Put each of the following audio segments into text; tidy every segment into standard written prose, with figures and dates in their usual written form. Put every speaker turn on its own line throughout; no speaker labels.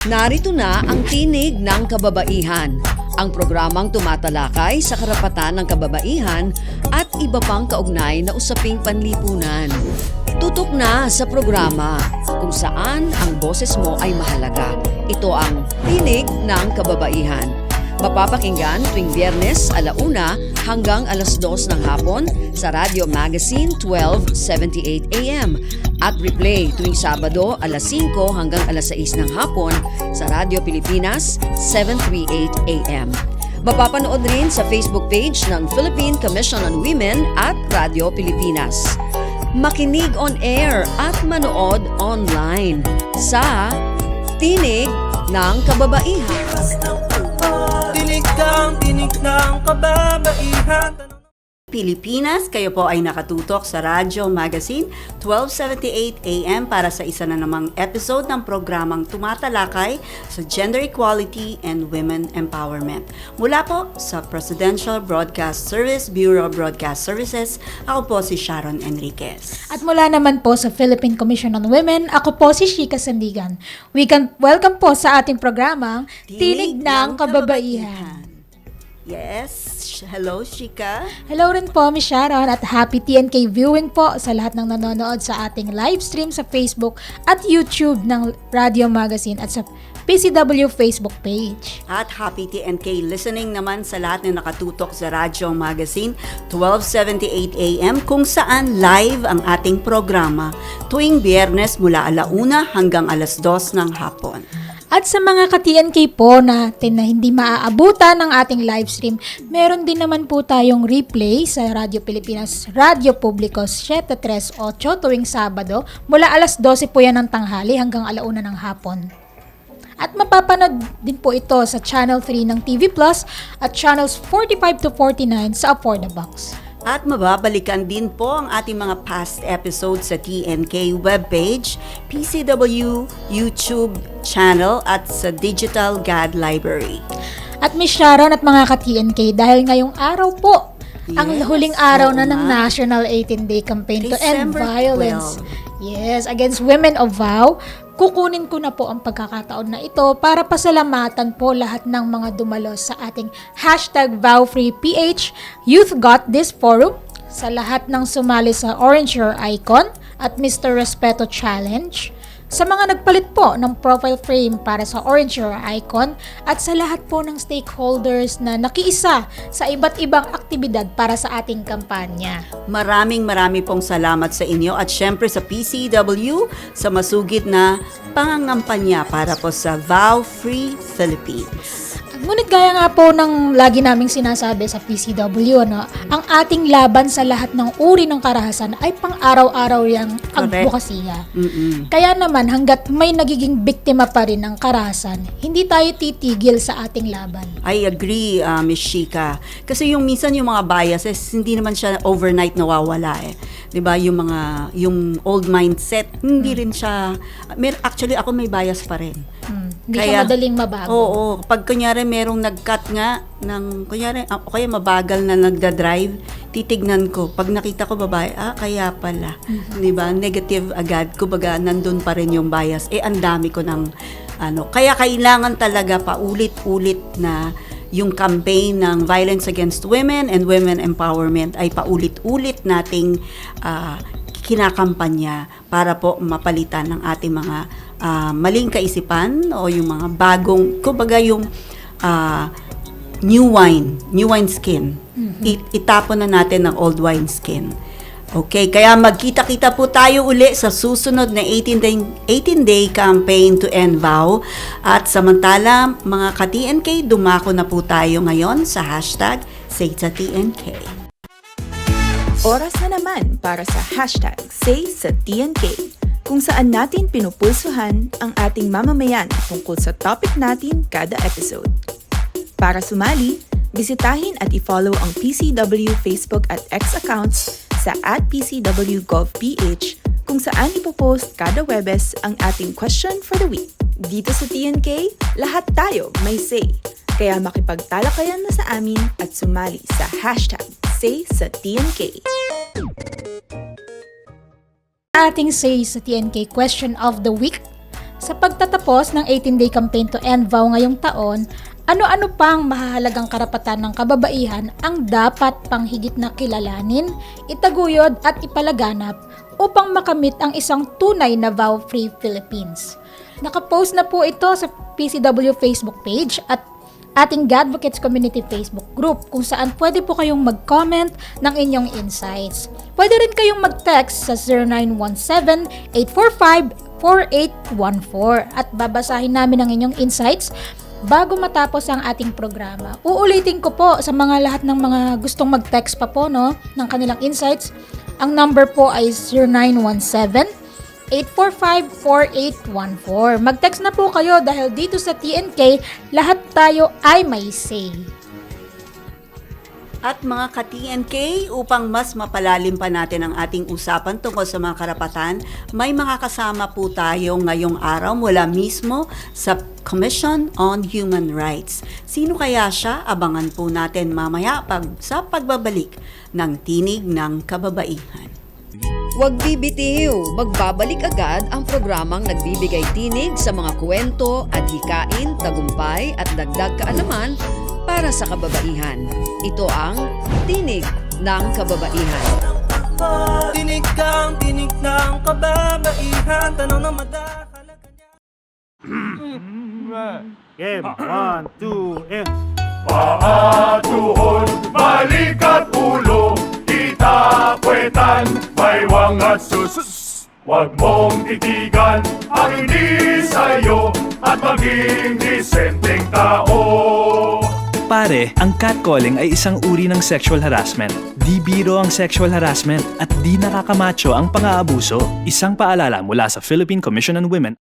Narito na ang Tinig ng Kababaihan, ang programang tumatalakay sa karapatan ng kababaihan at iba pang kaugnay na usaping panlipunan. Tutok na sa programa kung saan ang boses mo ay mahalaga. Ito ang Tinig ng Kababaihan. Mapapakinggan tuwing Biyernes 1:00 hanggang 2:00 ng hapon sa Radio Magazine 1278 AM at replay tuwing Sabado 5:00 hanggang 6:00 ng hapon sa Radio Pilipinas 738 AM. Mapapanood rin sa Facebook page ng Philippine Commission on Women at Radio Pilipinas. Makinig on air at manood online sa Tinig ng Kababaihan.
Tinig ng kababaihan.
Pilipinas, kayo po ay nakatutok sa Radio Magazine 1278 AM para sa isa na namang episode ng programang tumatalakay sa gender equality and women empowerment. Mula po sa Presidential Broadcast Service, Bureau of Broadcast Services, ako po si Sharon Enriquez.
At mula naman po sa Philippine Commission on Women, ako po si Shika Sandigan. Welcome po sa ating programang Tinig ng Kababaihan.
Yes, hello Shika.
Hello rin po, Miss Sharon, at happy TNK viewing po sa lahat ng nanonood sa ating live stream sa Facebook at YouTube ng Radio Magazine at sa PCW Facebook page.
At happy TNK listening naman sa lahat na nakatutok sa Radio Magazine 1278 AM kung saan live ang ating programa tuwing Biyernes mula 1:00 hanggang 2:00 ng hapon.
At sa mga ka-TNK po natin na hindi maaabutan ng ating live stream, meron din naman po tayong replay sa Radio Pilipinas, Radio Publico 738 tuwing Sabado. Mula 12:00 po yan ng tanghali hanggang 1:00 ng hapon. At mapapanood din po ito sa Channel 3 ng TV Plus at Channels 45 to 49 sa Aportabox.
At mababalikan din po ang ating mga past episodes sa TNK webpage, PCW YouTube channel at sa Digital God Library.
At Miss Sharon at mga ka-TNK, dahil ngayong araw po, ang huling araw na ng National 18-Day Campaign to End
December
Violence.
12.
Yes, against women of VOW. Kukunin ko na po ang pagkakataon na ito para pasalamatan po lahat ng mga dumalo sa ating #VowFreePH Youth Got This Forum, sa lahat ng sumali sa Orange Your Icon at Mr. Respeto Challenge, sa mga nagpalit po ng profile frame para sa Orange Your Icon at sa lahat po ng stakeholders na nakiisa sa iba't ibang aktibidad para sa ating kampanya.
Maraming pong salamat sa inyo at syempre sa PCW sa masugid na pangangampanya para po sa Vow Free Philippines.
Ngunit gaya nga po ng lagi naming sinasabi sa PCW, ang ating laban sa lahat ng uri ng karahasan ay pang-araw-araw yung advokasya. Kaya naman hanggat may nagiging biktima pa rin ng karahasan, hindi tayo titigil sa ating laban.
I agree, Ms. Shika. Kasi minsan yung mga biases, hindi naman siya overnight nawawala eh. 'Di ba? Yung old mindset, hindi rin siya. Actually, ako may bias pa rin.
Hindi siya madaling mabago.
Oo. Pag kunyari merong nag-cut nga ng, kunyari, kaya mabagal na nagda-drive, titignan ko. Pag nakita ko babae, kaya pala. Diba? Negative agad. Kumbaga, nandun pa rin yung bias. Ang dami ko ng, kaya kailangan talaga paulit-ulit na yung campaign ng violence against women and women empowerment ay paulit-ulit nating kinakampanya para po mapalitan ng ating mga maling kaisipan o yung mga bagong, kumbaga yung new wine skin. Itapon na natin ng old wine skin. Okay, kaya magkita-kita po tayo uli sa susunod na 18-day campaign to end vow. At samantala, mga ka-TNK, dumako na po tayo ngayon sa hashtag #SaySaTNK.
Oras na naman para sa hashtag #SaySaTNK, kung saan natin pinupulsuhan ang ating mamamayan tungkol sa topic natin kada episode. Para sumali, bisitahin at i-follow ang PCW Facebook at X accounts sa @PCWGovPH kung saan ipopost kada Webes ang ating question for the week. Dito sa TNK, lahat tayo may say. Kaya makipagtalakayan na sa amin at sumali sa hashtag #SaySaTNK.
Ating say sa TNK question of the week, Sa pagtatapos ng 18-day campaign to end vow ngayong taon, ano-ano pang mahahalagang karapatan ng kababaihan ang dapat pang higit na kilalanin, itaguyod at ipalaganap upang makamit ang isang tunay na vow-free Philippines. Nakapost na po ito sa PCW Facebook page at ating Godvocates Community Facebook group kung saan pwede po kayong mag-comment ng inyong insights. Pwede rin kayong mag-text sa 0917-845-4814 at babasahin namin ang inyong insights bago matapos ang ating programa. Uulitin ko po sa mga lahat ng mga gustong mag-text pa po ng kanilang insights. Ang number po ay 0917-845-4814. Mag-text na po kayo dahil dito sa TNK, lahat tayo ay may say.
At mga ka-TNK, upang mas mapalalim pa natin ang ating usapan tungkol sa mga karapatan, may makakasama po tayo ngayong araw mula mismo sa Commission on Human Rights. Sino kaya siya? Abangan po natin mamaya sa pagbabalik ng Tinig ng Kababaihan.
Huwag bibitiw, magbabalik agad ang programang nagbibigay tinig sa mga kwento, adhikain, tagumpay at dagdag kaalaman para sa kababaihan. Ito ang Tinig ng Kababaihan.
Tinig kang tinig ng kababaihan. Tanong na madahalaga niya.
Game, 1, 2, and...
Paa, tuhod, balik at ulo, itapwetan, baywang at sus. Huwag mong titigan ang hindi sa'yo at maging disenteng tao.
Pare, ang catcalling ay isang uri ng sexual harassment. Di biro ang sexual harassment at di nakakamacho ang pang-aabuso. Isang paalala mula sa Philippine Commission on Women.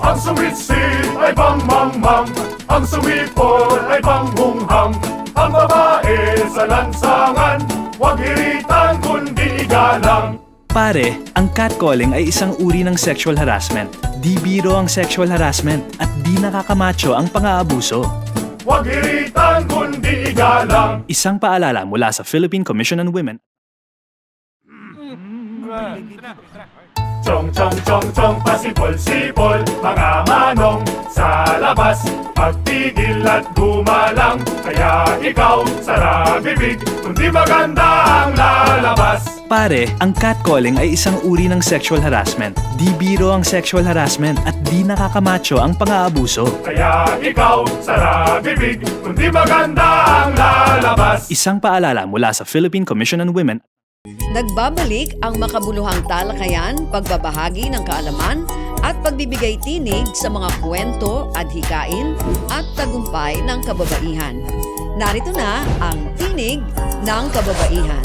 Ang sumitsit ay pangmangmang, ang sumipol ay panghunghang. Ang babae sa lansangan, huwag iritan kundi igalang.
Pare, ang catcalling ay isang uri ng sexual harassment. Di biro ang sexual harassment at di nakakamacho ang pang-aabuso.
Huwag iritan kundi igalang.
Isang paalala mula sa Philippine Commission on Women.
Chong chong chong chong pasipol-sipol, mga manong sa labas, magtigil at gumalang. Kaya ikaw sara bibig, kundi maganda ang lalabas.
Pare, ang catcalling ay isang uri ng sexual harassment. Di biro ang sexual harassment at di nakakamacho ang pang-aabuso.
Kaya ikaw sara bibig, kundi maganda ang lalabas.
Isang paalala mula sa Philippine Commission on Women.
Nagbabalik ang makabuluhang talakayan, pagbabahagi ng kaalaman at pagbibigay tinig sa mga kwento, adhikain at tagumpay ng kababaihan. Narito na ang Tinig ng Kababaihan.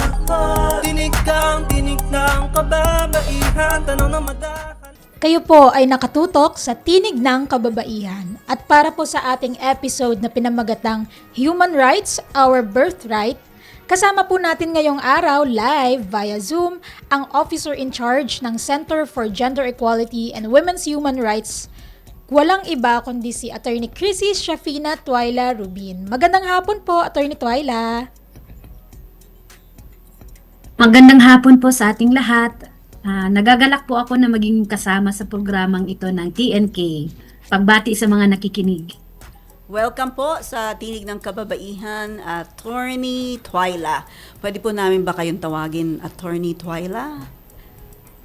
Tinig kang tinig ng kababaihan. Tanong na madahalaga.
Kayo po ay nakatutok sa Tinig ng Kababaihan. At para po sa ating episode na pinamagatang Human Rights, Our Birthright, kasama po natin ngayong araw live via Zoom ang Officer in Charge ng Center for Gender Equality and Women's Human Rights. Walang iba kundi si Attorney Chrissy Shafina Twyla Rubin. Magandang hapon po, Attorney Twyla.
Magandang hapon po sa ating lahat. Nagagalak po ako na maging kasama sa programang ito ng TNK. Pagbati sa mga nakikinig.
Welcome po sa Tinig ng Kababaihan, Attorney Twyla. Pwede po namin ba kayong tawagin Attorney Twyla?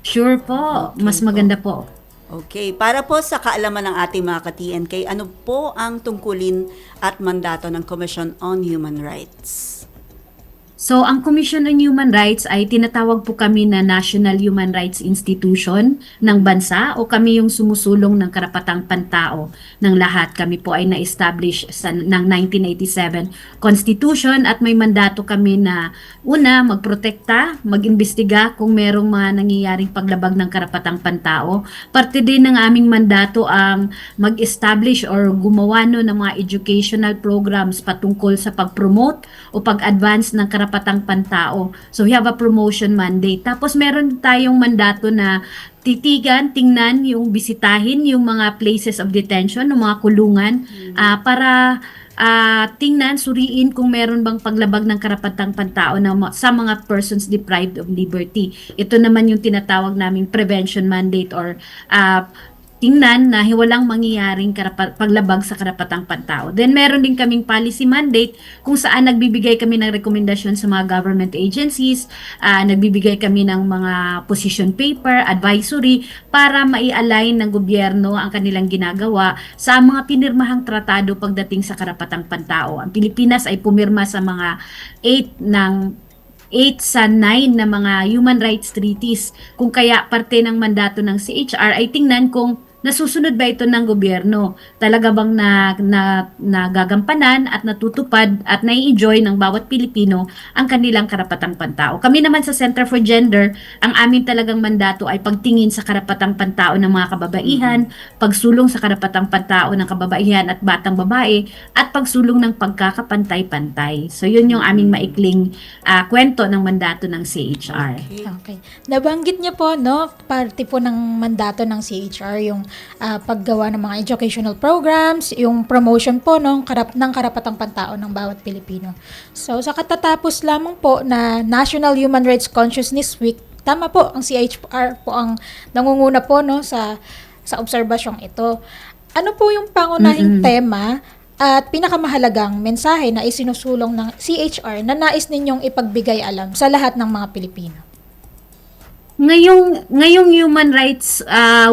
Sure po, mas maganda po.
Okay, para po sa kaalaman ng ating mga ka-TNK, ano po ang tungkulin at mandato ng Commission on Human Rights?
So, ang Commission on Human Rights ay tinatawag po kami na National Human Rights Institution ng bansa o kami yung sumusulong ng karapatang pantao ng lahat. Kami po ay na-establish ng 1987 Constitution at may mandato kami na una, magprotekta, mag-imbestiga kung merong mga nangyayaring paglabag ng karapatang pantao. Parte din ng aming mandato ang mag-establish or gumawa ng mga educational programs patungkol sa pag-promote o pag-advance ng karapatang pantao. So we have a promotion mandate. Tapos meron tayong mandato na tingnan, yung bisitahin yung mga places of detention, ng mga kulungan para tingnan, suriin kung meron bang paglabag ng karapatang pantao sa mga persons deprived of liberty. Ito naman yung tinatawag naming prevention mandate or tingnan na walang mangyayaring paglabag sa karapatang pantao. Then meron din kaming policy mandate kung saan nagbibigay kami ng rekomendasyon sa mga government agencies, nagbibigay kami ng mga position paper, advisory para mai-align ng gobyerno ang kanilang ginagawa sa mga pinirmahang tratado pagdating sa karapatang pantao. Ang Pilipinas ay pumirma sa mga 8 sa 9 na mga human rights treaties. Kung kaya parte ng mandato ng CHR ay tingnan kung nasusunod ba ito ng gobyerno? Talaga bang nagagampanan at natutupad at nai-enjoy ng bawat Pilipino ang kanilang karapatang pantao? Kami naman sa Center for Gender, ang amin talagang mandato ay pagtingin sa karapatang pantao ng mga kababaihan, pagsulong sa karapatang pantao ng kababaihan at batang babae, at pagsulong ng pagkakapantay-pantay. So yun yung aming maikling kwento ng mandato ng CHR.
Okay. Nabanggit niyo po, no, parte po ng mandato ng CHR yung paggawa ng mga educational programs, yung promotion po ng karapatang pantao ng bawat Pilipino. So, sa katatapos lamang po na National Human Rights Consciousness Week, tama po, ang CHR po ang nangunguna po, no, sa obserbasyong ito. Ano po yung pangunahing tema at pinakamahalagang mensahe na isinusulong ng CHR na nais ninyong ipagbigay alam sa lahat ng mga Pilipino?
Ngayong Human Rights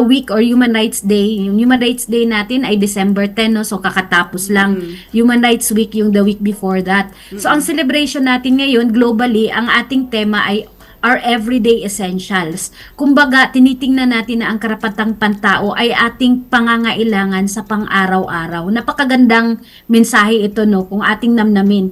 Week or Human Rights Day, yung Human Rights Day natin ay December 10, no? So kakatapos lang. Human Rights Week yung the week before that. So ang celebration natin ngayon globally, ang ating tema ay our everyday essentials. Kumbaga, tinitingnan natin na ang karapatang pantao ay ating pangangailangan sa pang-araw-araw. Napakagandang mensahe ito, no, kung ating namnamin.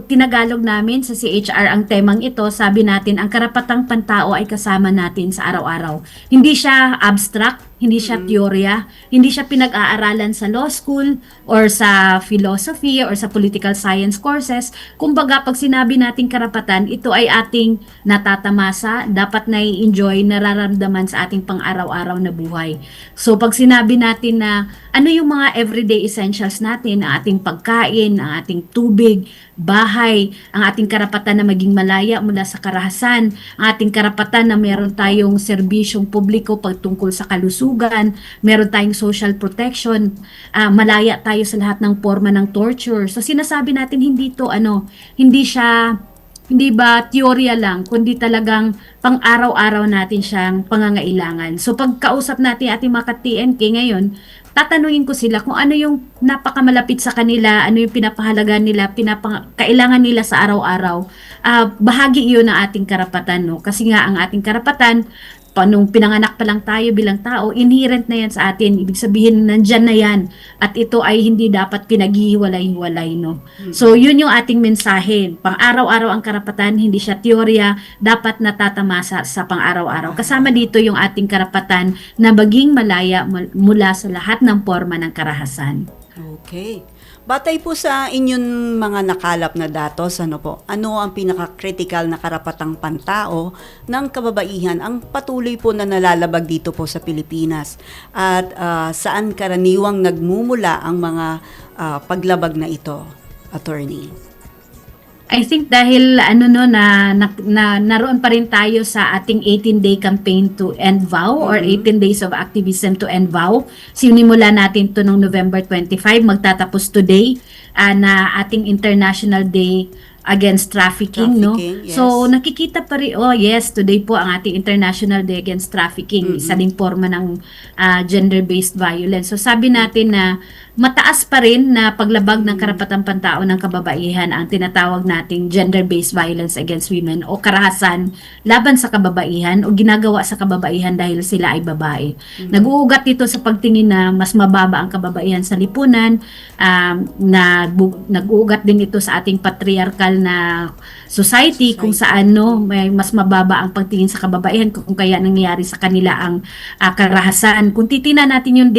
Tinagalog namin sa CHR ang temang ito, sabi natin, ang karapatang pantao ay kasama natin sa araw-araw. Hindi siya abstract, hindi siya teorya, hindi siya pinag-aaralan sa law school or sa philosophy or sa political science courses. Kumbaga, pag sinabi nating karapatan, ito ay ating natatamasa, dapat nai-enjoy, nararamdaman sa ating pang-araw-araw na buhay. So, pag sinabi natin na ano yung mga everyday essentials natin, ang ating pagkain, ang ating tubig, bahay, ang ating karapatan na maging malaya mula sa karahasan, ang ating karapatan na meron tayong serbisyong publiko pagtungkol sa kalusugan, meron tayong social protection, malaya tayo sa lahat ng forma ng torture. So sinasabi natin hindi ba teorya lang, kundi talagang pang-araw-araw natin siyang pangangailangan. So pagkausap natin ating mga ka-TNK ngayon, tatanungin ko sila kung ano yung napakamalapit sa kanila, ano yung pinapahalagan nila, kailangan nila sa araw-araw. Bahagi iyon ng ating karapatan, no? Kasi nga ang ating karapatan, nung pinanganak pa lang tayo bilang tao, inherent na yan sa atin. Ibig sabihin, nandyan na yan. At ito ay hindi dapat pinaghihiwalay-hiwalay, no? So, yun yung ating mensahe. Pang-araw-araw ang karapatan, hindi siya teorya, dapat natatamasa sa pang-araw-araw. Kasama dito yung ating karapatan na maging malaya mula sa lahat ng forma ng karahasan.
Okay. Batay po sa inyong mga nakalap na datos, ano ang pinaka-critical na karapatang pantao ng kababaihan ang patuloy po na nalalabag dito po sa Pilipinas? At saan karaniwang nagmumula ang mga paglabag na ito, attorney?
I think dahil naroon pa rin tayo sa ating 18-day campaign to end VOW or 18 days of activism to end VOW. Sinimula natin to noong November 25, magtatapos today na ating International Day Against Trafficking, no?
Yes.
So nakikita pa rin, today po ang ating International Day Against Trafficking, isa ding forma ng gender-based violence. So sabi natin na mataas pa rin na paglabag ng karapatang pantao ng kababaihan ang tinatawag nating gender-based violence against women o karahasan laban sa kababaihan o ginagawa sa kababaihan dahil sila ay babae. Nag-uugat dito sa pagtingin na mas mababa ang kababaihan sa lipunan, nag-uugat din ito sa ating patriarchal na society kung saan may mas mababa ang pagtingin sa kababaihan kung kaya nangyayari sa kanila ang karahasan. Kung titingnan natin yung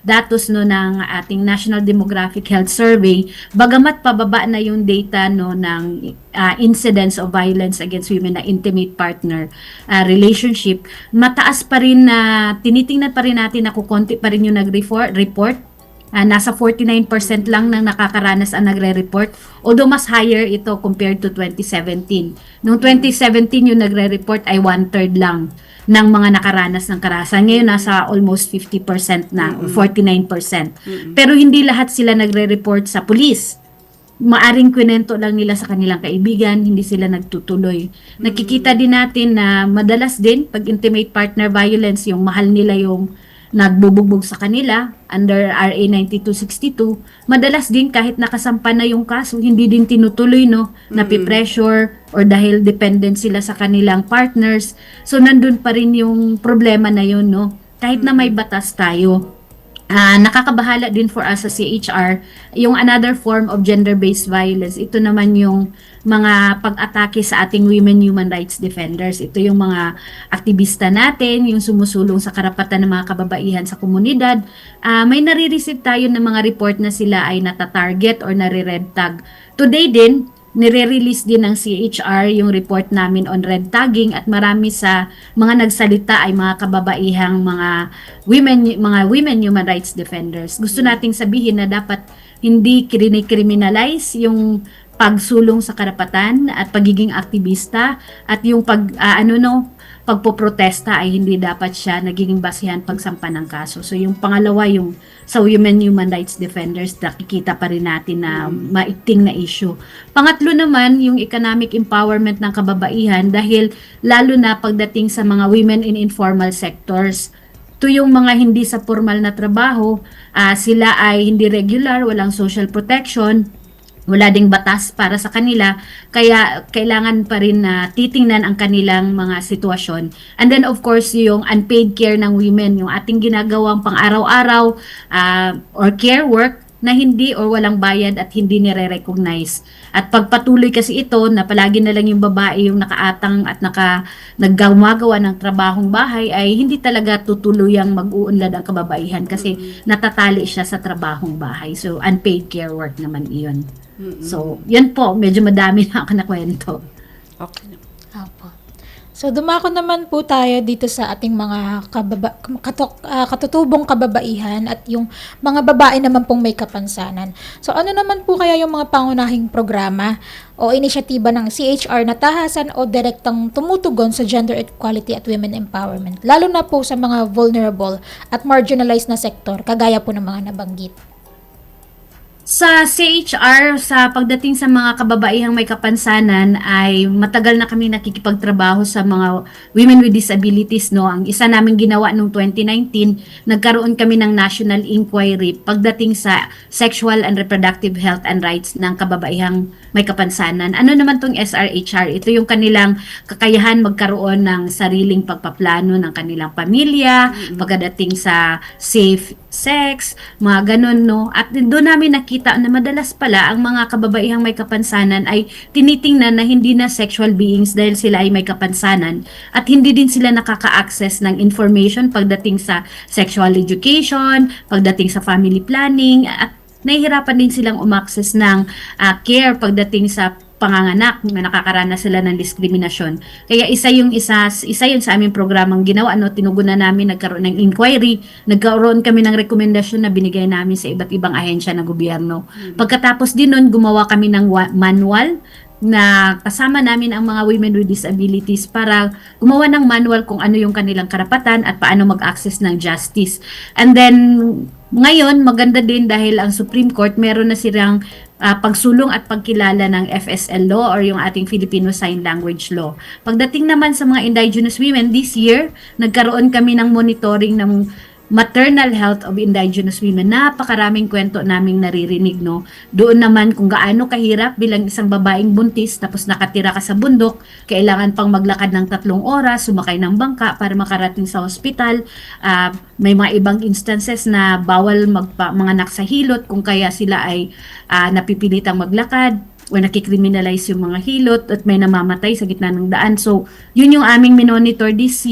datos ng ating National Demographic Health Survey, bagamat pababa na yung data ng incidence of violence against women na intimate partner relationship, mataas pa rin na tinitingnan pa rin natin na kukonti pa rin yung nag-report nasa 49% lang ng nakakaranas ang nagre-report. Although mas higher ito compared to 2017. Noong 2017 yung nagre-report ay 1/3 lang ng mga nakaranas ng karahasan. Ngayon nasa almost 50% na, 49%. Pero hindi lahat sila nagre-report sa pulis. Maaring kwento lang nila sa kanilang kaibigan, hindi sila nagtutuloy. Nakikita din natin na madalas din pag intimate partner violence, yung mahal nila yung nagbubugbog sa kanila under RA 9262, madalas din kahit nakasampa na yung kaso, hindi din tinutuloy, no? Napipressure or dahil dependent sila sa kanilang partners. So nandun pa rin yung problema na yun, no? Kahit na may batas tayo. Nakakabahala din for us sa CHR yung another form of gender-based violence. Ito naman yung mga pag-atake sa ating women human rights defenders. Ito yung mga aktivista natin, yung sumusulong sa karapatan ng mga kababaihan sa komunidad. May nare-receive tayo ng mga report na sila ay nata-target or nare-red tag. Today din, nire-release din ng CHR yung report namin on red tagging at marami sa mga nagsalita ay mga kababaihang mga women human rights defenders. Gusto nating sabihin na dapat hindi kriminalize yung pagsulong sa karapatan at pagiging aktivista at yung pagpoprotesta ay hindi dapat siya nagiging basihan pagsampa ng kaso. So yung pangalawa, yung sa women human rights defenders, nakikita pa rin natin na maiting na issue. Pangatlo naman, yung economic empowerment ng kababaihan dahil lalo na pagdating sa mga women in informal sectors. Ito yung mga hindi sa formal na trabaho, sila ay hindi regular, walang social protection, wala ding batas para sa kanila, kaya kailangan pa rin na titingnan ang kanilang mga sitwasyon. And then of course, yung unpaid care ng women, yung ating ginagawang pang-araw-araw or care work na hindi or walang bayad at hindi nire-recognize. At pagpatuloy kasi ito na palagi na lang yung babae yung nakaatang at naggumagawa ng trabahong bahay ay hindi talaga tutuluyang mag-uunlad ang kababaihan kasi natatali siya sa trabahong bahay. So unpaid care work naman iyon. So, yan po, medyo madami na ako nakwento.
Okay.
Opo. So, dumako naman po tayo dito sa ating mga katutubong kababaihan at yung mga babae naman pong may kapansanan. So, ano naman po kaya yung mga pangunahing programa o inisyatiba ng CHR na tahasan o direktang tumutugon sa gender equality at women empowerment, lalo na po sa mga vulnerable at marginalized na sektor, kagaya po ng mga nabanggit?
Sa CHR, sa pagdating sa mga kababaihang may kapansanan ay matagal na kami nakikipagtrabaho sa mga women with disabilities, no. Ang isa naming ginawa noong 2019, nagkaroon kami ng national inquiry pagdating sa sexual and reproductive health and rights ng kababaihang may kapansanan. Ano naman tong SRHR? Ito yung kanilang kakayahan magkaroon ng sariling pagpaplano ng kanilang pamilya, pagdating sa safe sex, mga ganun, no. At doon namin nakita na madalas pala ang mga kababaihang may kapansanan ay tinitingnan na hindi na sexual beings dahil sila ay may kapansanan at hindi din sila nakaka-access ng information pagdating sa sexual education, pagdating sa family planning, at nahihirapan din silang umaccess ng care pagdating sa panganganak, na nakakaranas sila ng diskriminasyon. Kaya isa yun sa aming programang ginawa, no, tinugunan namin, nagkaroon ng inquiry, nagkaroon kami ng rekomendasyon na binigay namin sa iba't ibang ahensya ng gobyerno. Pagkatapos din nun, gumawa kami ng manual na kasama namin ang mga women with disabilities para gumawa ng manual kung ano yung kanilang karapatan at paano mag-access ng justice. And then, ngayon, maganda din dahil ang Supreme Court meron na silang pagsulong at pagkilala ng FSL law or yung ating Filipino Sign Language law. Pagdating naman sa mga indigenous women, this year, nagkaroon kami ng monitoring ng maternal health of indigenous women. Napakaraming kwento naming naririnig, no. Doon naman kung gaano kahirap bilang isang babaeng buntis tapos nakatira ka sa bundok, kailangan pang maglakad ng 3 oras, sumakay ng bangka para makarating sa ospital. May mga ibang instances na bawal manganak sa hilot kung kaya sila ay napipilitang maglakad. when nakikriminalize yung mga hilot at may namamatay sa gitna ng daan. So, yun yung aming minonitor this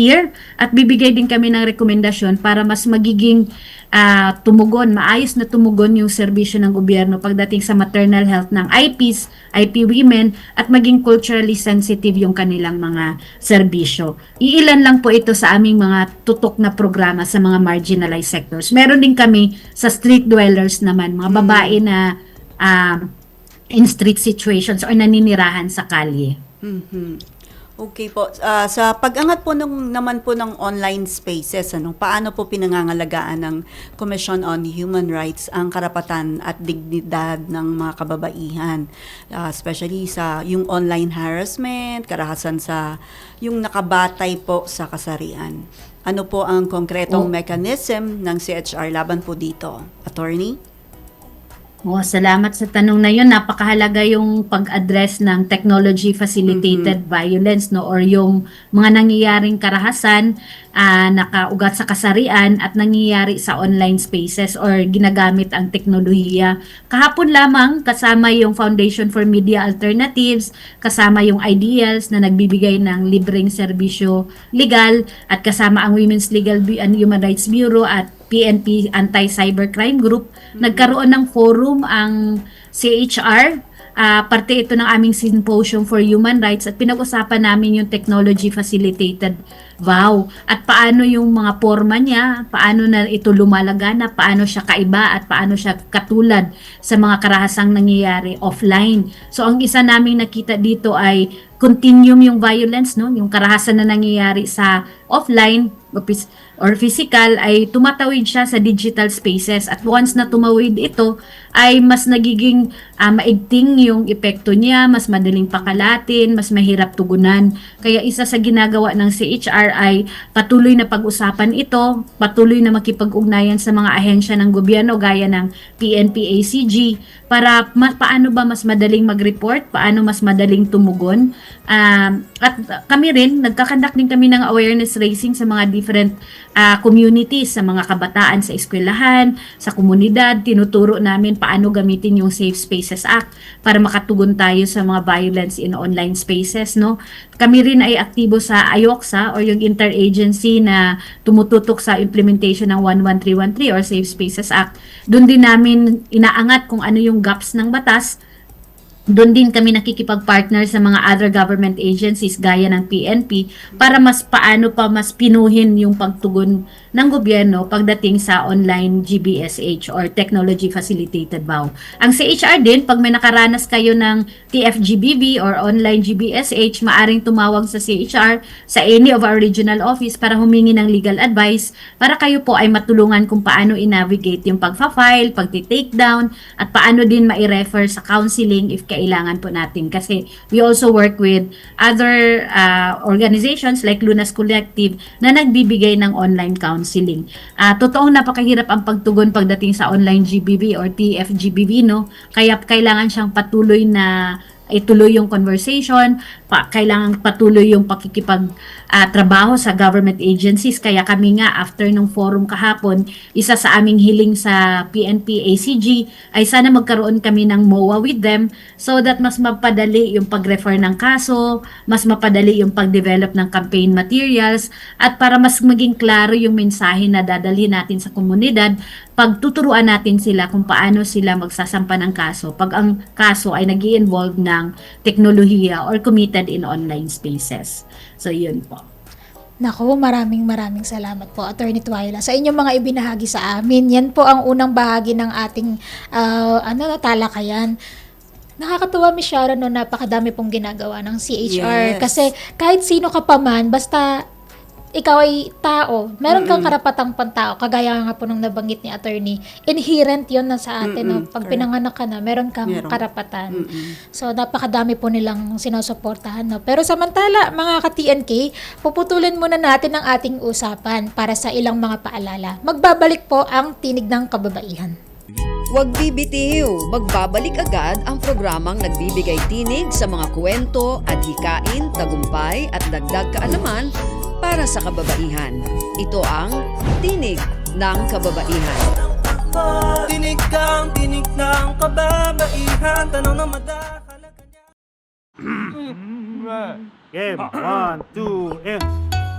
year at bibigay din kami ng rekomendasyon para mas magiging maayos na tumugon yung serbisyo ng gobyerno pagdating sa maternal health ng IPs, IP women, at maging culturally sensitive yung kanilang mga serbisyo. Iilan lang po ito sa aming mga tutok na programa sa mga marginalized sectors. Meron din kami sa street dwellers naman, mga babae na in street situations or naninirahan sa kalye.
Okay po. Sa pag-angat po naman po ng online spaces, paano po pinangangalagaan ng Commission on Human Rights ang karapatan at dignidad ng mga kababaihan? Especially sa yung online harassment, karahasan sa yung nakabatay po sa kasarian. Ano po ang konkretong mechanism ng CHR laban po dito? Attorney?
Salamat sa tanong na yun. Napakahalaga yung pag-address ng technology facilitated violence, no, or yung mga nangyayaring karahasan nakaugat sa kasarian at nangyayari sa online spaces or ginagamit ang teknolohiya. Kahapon lamang kasama yung Foundation for Media Alternatives, kasama yung IDEALS na nagbibigay ng libreng serbisyo legal at kasama ang Women's Legal and Human Rights Bureau at PNP Anti-Cybercrime Group. Nagkaroon ng forum ang CHR, parte ito ng aming Symposium for Human Rights at pinag-usapan namin yung technology facilitated vow at paano yung mga forma niya, paano na ito lumalagana, paano siya kaiba at paano siya katulad sa mga karahasang nangyayari offline. So ang isa naming nakita dito ay continuum yung violence, no, yung karahasan na nangyayari sa offline or physical ay tumatawid siya sa digital spaces at once na tumawid ito ay mas nagiging maigting yung epekto niya, mas madaling pakalatin, mas mahirap tugunan. Kaya isa sa ginagawa ng CHR ay patuloy na pag-usapan ito, patuloy na makipag-ugnayan sa mga ahensya ng gobyerno gaya ng PNP ACG para paano ba mas madaling mag-report, paano mas madaling tumugon. At kami rin, nagkakandak din kami ng awareness raising sa mga different communities, sa mga kabataan sa eskwelahan, sa komunidad. Tinuturo namin paano gamitin yung Safe Spaces Act para makatugon tayo sa mga violence in online spaces, no? Kami rin ay aktibo sa IOCSA or yung interagency na tumututok sa implementation ng 11313 or Safe Spaces Act. Doon din namin inaangat kung ano yung gaps ng batas. Doon din kami nakikipag-partner sa mga other government agencies gaya ng PNP para mas pinuhin yung pagtugon ng gobyerno pagdating sa online GBSH or Technology Facilitated Vow. Ang CHR din, pag may nakaranas kayo ng TFGBV or online GBSH, maaring tumawag sa CHR sa any of our regional office para humingi ng legal advice para kayo po ay matulungan kung paano i-navigate yung pagfa-file, pagti-take down, at paano din ma-refer sa counseling if kailangan po natin. Kasi we also work with other organizations like Lunas Collective na nagbibigay ng online counseling. Totoong napakahirap ang pagtugon pagdating sa online GBV or TFGBV, no? Kaya kailangan siyang patuloy na ituloy yung conversation, kailangan patuloy yung pakikipag-trabaho sa government agencies. Kaya kami nga, after ng forum kahapon, isa sa aming hiling sa PNP ACG ay sana magkaroon kami ng MOA with them so that mas mapadali yung pag-refer ng kaso, mas mapadali yung pag-develop ng campaign materials, at para mas maging klaro yung mensahe na dadalhin natin sa komunidad, pagtuturuan natin sila kung paano sila magsasampa ng kaso pag ang kaso ay nag-i-involve ng teknolohiya or committed in online spaces. So, yun po.
Naku, maraming salamat po, Attorney Twyla, sa inyong mga ibinahagi sa amin. Yan po ang unang bahagi ng ating talakayan. Nakakatuwa, Miss Sharon, no, napakadami pong ginagawa ng CHR.
Yes.
Kasi kahit sino ka pa man, basta ikaw ay tao, meron kang karapatang pantao, kagaya nga po nung nabanggit ni Attorney, inherent yun na sa atin, no? Pag pinanganak ka na, meron kang karapatan. So, napakadami po nilang sinusuportahan, no? Pero samantala, mga ka-TNK, puputulin muna natin ang ating usapan para sa ilang mga paalala. Magbabalik po ang Tinig ng Kababaihan.
Huwag bibitiw, magbabalik agad ang programang nagbibigay tinig sa mga kwento, adhikain, tagumpay at dagdag kaalaman para sa kababaihan. Ito ang Tinig ng Kababaihan.
Tinig ng kababaihan, tanong ng madakalaga niya.
Game, 1, 2, and...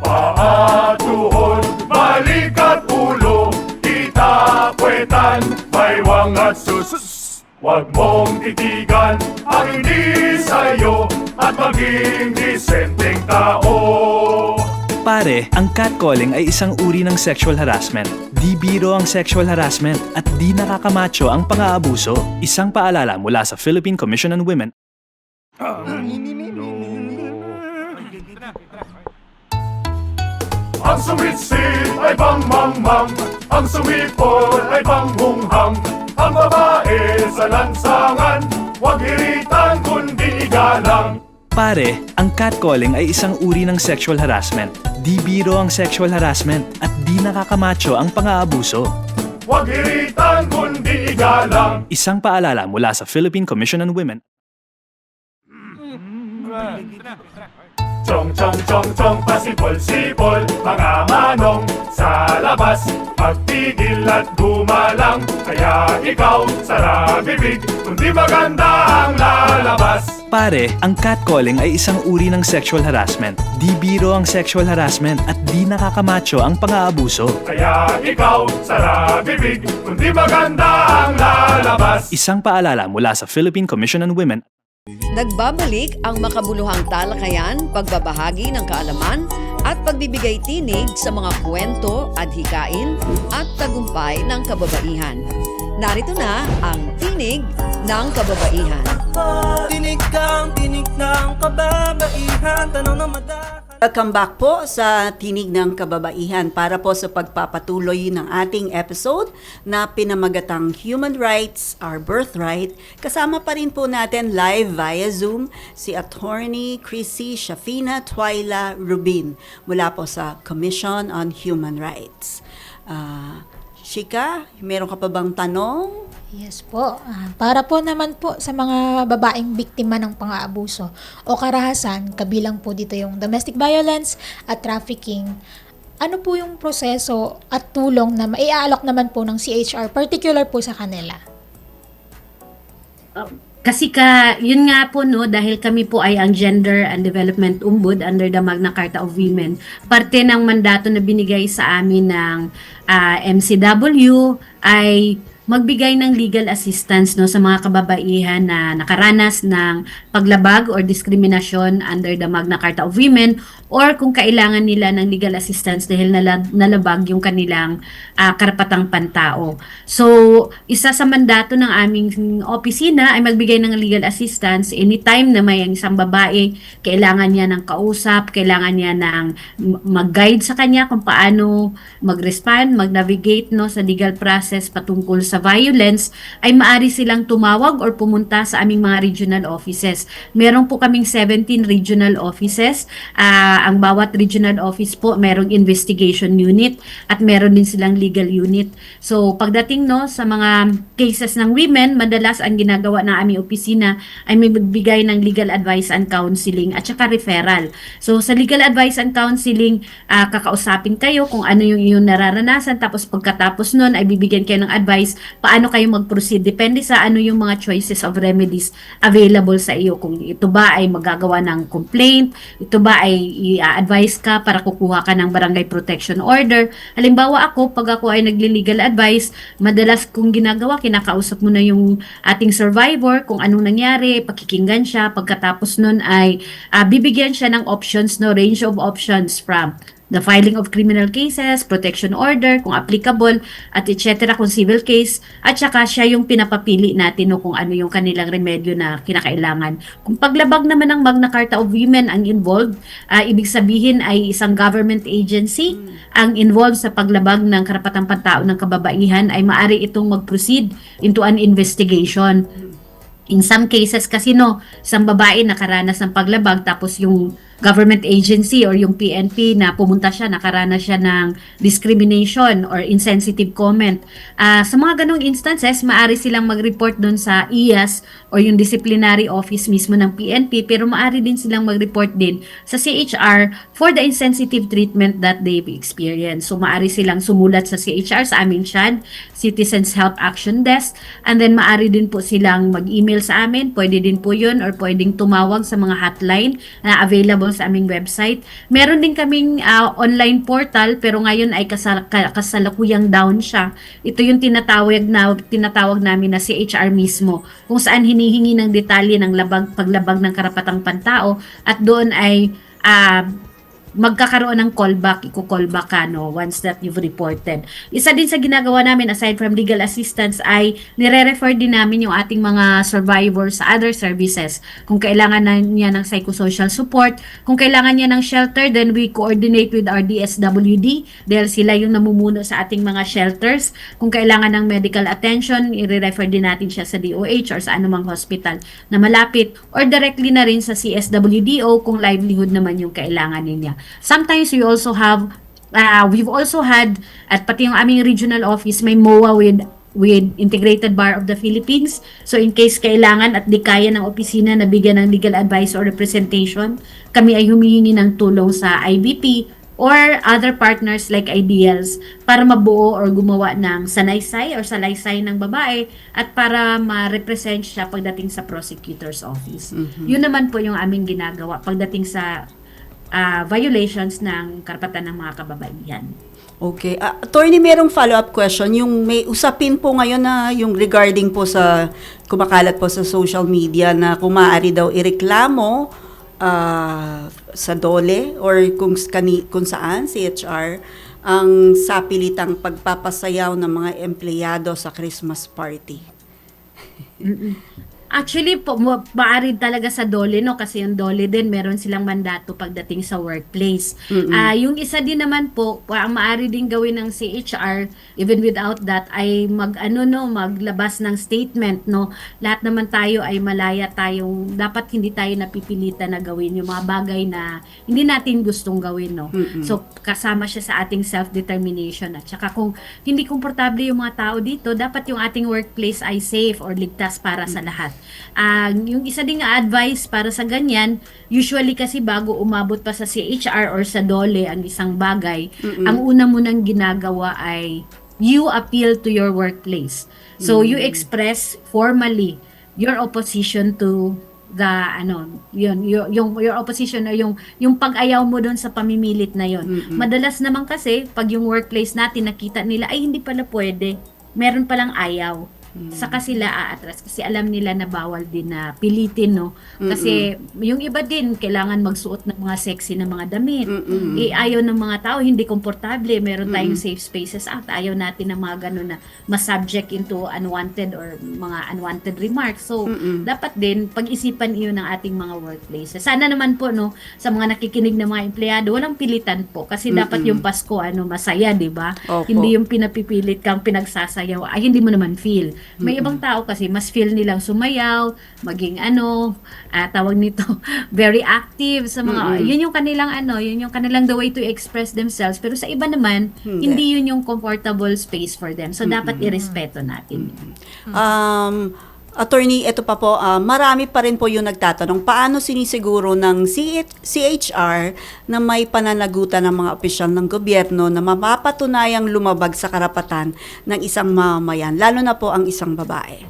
Paa, tuhod, balik at ulo, itapuetan, baywang at sus. Huwag mong titigan ang hindi sa'yo at maging disenteng tao.
Pare, ang catcalling ay isang uri ng sexual harassment. Di biro ang sexual harassment at di nakakamacho ang pang-aabuso. Isang paalala mula sa Philippine Commission on Women.
Ang sumitsit ay pangmangmang, ang sumipol ay panghunghang. Ang babae sa lansangan, huwag hiritan kundi igalang.
Pare, ang catcalling ay isang uri ng sexual harassment. Di biro ang sexual harassment at di nakakamacho ang pang-aabuso.
Huwag hiritan kundi igalang.
Isang paalala mula sa Philippine Commission on Women.
Chong chong chong chong pasipol-sipol, mga manong sa labas, magtigil at gumalang. Kaya ikaw, sara bibig, kundi maganda ang lalabas.
Pare, ang catcalling ay isang uri ng sexual harassment. Di biro ang sexual harassment at di nakakamacho ang pang-aabuso.
Kaya ikaw, sara bibig, kundi maganda ang lalabas.
Isang paalala mula sa Philippine Commission on Women.
Nagbabalik ang makabuluhang talakayan, pagbabahagi ng kaalaman at pagbibigay tinig sa mga kwento, adhikain at tagumpay ng kababaihan. Narito na ang Tinig ng Kababaihan.
Tinig ng kababaihan, tanong ng madakalaga.
Welcome back po sa Tinig ng Kababaihan para po sa pagpapatuloy ng ating episode na pinamagatang Human Rights, Our Birthright. Kasama pa rin po natin live via Zoom si Attorney Chrissy Shafina Twyla Rubin mula po sa Commission on Human Rights. Shika, meron ka pa bang tanong?
Yes po. Para po naman po sa mga babaeng biktima ng pang-aabuso o karahasan, kabilang po dito yung domestic violence at trafficking. Ano po yung proseso at tulong na maiaalok naman po ng CHR, particular po sa kanila?
Kasi yun nga po no, dahil kami po ay ang Gender and Development Umbud under the Magna Carta of Women, parte ng mandato na binigay sa amin ng MCW ay magbigay ng legal assistance no sa mga kababaihan na nakaranas ng paglabag or diskriminasyon under the Magna Carta of Women, or kung kailangan nila ng legal assistance dahil nalabag yung kanilang karapatang pantao. So, isa sa mandato ng aming opisina ay magbigay ng legal assistance anytime na may isang babae, kailangan niya ng kausap, kailangan niya ng mag-guide sa kanya kung paano mag-respond, mag-navigate no sa legal process patungkol sa violence, ay maaari silang tumawag or pumunta sa aming mga regional offices. Meron po kaming 17 regional offices. Ang bawat regional office po merong investigation unit at meron din silang legal unit. So pagdating no sa mga cases ng women, madalas ang ginagawa ng aming opisina ay may magbigay ng legal advice and counseling at saka referral. So sa legal advice and counseling, kakausapin kayo kung ano yung nararanasan, tapos pagkatapos nun ay bibigyan kayo ng advice paano kayo mag-proceed. Depende sa ano yung mga choices of remedies available sa iyo. Kung ito ba ay magagawa ng complaint, ito ba ay i-advise ka para kukuha ka ng barangay protection order. Halimbawa pag ako ay nagli-legal advice, madalas kong ginagawa, kinakausap mo na yung ating survivor kung anong nangyari, pakikinggan siya, pagkatapos nun ay bibigyan siya ng options, no, range of options from the filing of criminal cases, protection order, kung applicable, at etc. kung civil case, at saka siya yung pinapapili natin no, kung ano yung kanilang remedyo na kinakailangan. Kung paglabag naman ng Magna Carta of Women ang involved, ibig sabihin ay isang government agency ang involved sa paglabag ng karapatang pantao ng kababaihan, ay maaari itong mag-proceed into an investigation. In some cases kasi no, isang babae nakaranas ng paglabag tapos yung government agency or yung PNP na pumunta siya, nakaranas siya ng discrimination or insensitive comment. Sa mga ganong instances, maaari silang mag-report doon sa IAS or yung disciplinary office mismo ng PNP, pero maaari din silang mag-report din sa CHR for the insensitive treatment that they've experienced. So maaari silang sumulat sa CHR, sa aming CHAD, Citizens Help Action Desk, and then maaari din po silang mag-email sa amin, pwede din po yun, or pwedeng tumawag sa mga hotline na available sa aming website. Meron din kaming online portal, pero ngayon ay kasalukuyang down siya. Ito yung tinatawag namin na CHR mismo, kung saan hinihingi ng detalye ng paglabag ng karapatang pantao, at doon ay magkakaroon ng callback, i-callback ka, no, once that you've reported. Isa din sa ginagawa namin, aside from legal assistance, ay nire-refer din namin yung ating mga survivors sa other services. Kung kailangan na niya ng psychosocial support, kung kailangan niya ng shelter, then we coordinate with our DSWD dahil sila yung namumuno sa ating mga shelters. Kung kailangan ng medical attention, i-refer din natin siya sa DOH or sa anumang hospital na malapit, or directly na rin sa CSWDO kung livelihood naman yung kailangan niya. Sometimes we also have, we've also had, at pati yung aming regional office, may MOA with Integrated Bar of the Philippines. So in case kailangan at di kaya ng opisina na bigyan ng legal advice or representation, kami ay humihingi ng tulong sa IBP or other partners like IDLs para mabuo or gumawa ng sanaysay or salaysay ng babae at para ma-represent siya pagdating sa prosecutor's office. Yun naman po yung aming ginagawa pagdating sa violations ng karapatan ng mga kababaihan.
Okay. Attorney, merong follow-up question. Yung may usapin po ngayon na yung regarding po sa kumakalat po sa social media na kung maaari daw ireklamo sa DOLE or kung saan, CHR, ang sapilitang pagpapasayaw ng mga empleyado sa Christmas party.
Actually, maaari talaga sa DOLE, no? Kasi yung DOLE din, meron silang mandato pagdating sa workplace. Yung isa din naman po, ang maaari din gawin ng CHR, even without that, ay maglabas ng statement, no? Lahat naman tayo ay malaya tayong, dapat hindi tayo napipilitan na gawin yung mga bagay na hindi natin gustong gawin, no? So, kasama siya sa ating self-determination. At saka kung hindi komportable yung mga tao dito, dapat yung ating workplace ay safe or ligtas para sa lahat. Yung isa ding advice para sa ganyan, usually kasi bago umabot pa sa CHR or sa DOLE ang isang bagay, ang una mo nang ginagawa ay you appeal to your workplace. So you express formally your opposition to the your opposition or yung pag-ayaw mo doon sa pamimilit na yon. Madalas naman kasi pag yung workplace natin nakita nila ay hindi pala pwede, meron palang ayaw. Saka sila aatras kasi alam nila na bawal din na pilitin, no? Kasi yung iba din kailangan magsuot ng mga sexy na mga damit. Ayaw ng mga tao, hindi komportable. Meron tayong safe spaces at ayaw natin ng mga ganun na ma-subject into unwanted or mga unwanted remarks. So, dapat din pag-isipan iyon ng ating mga workplaces. Sana naman po, no, sa mga nakikinig na mga empleyado, walang pilitan po kasi dapat yung Pasko masaya, 'di ba? Hindi yung pinapipilit kang pinagsasayaw. Ay hindi mo naman feel. May ibang tao kasi mas feel nilang sumayaw, maging tawag nito, very active sa mga, yun yung kanilang yun yung kanilang the way to express themselves. Pero sa iba naman, hindi yun yung comfortable space for them. So, dapat irespeto natin.
Attorney, ito pa po, marami pa rin po yung nagtatanong, paano sinisiguro ng CHR na may pananagutan ng mga opisyal ng gobyerno na mapapatunayang lumabag sa karapatan ng isang mamamayan, lalo na po ang isang babae.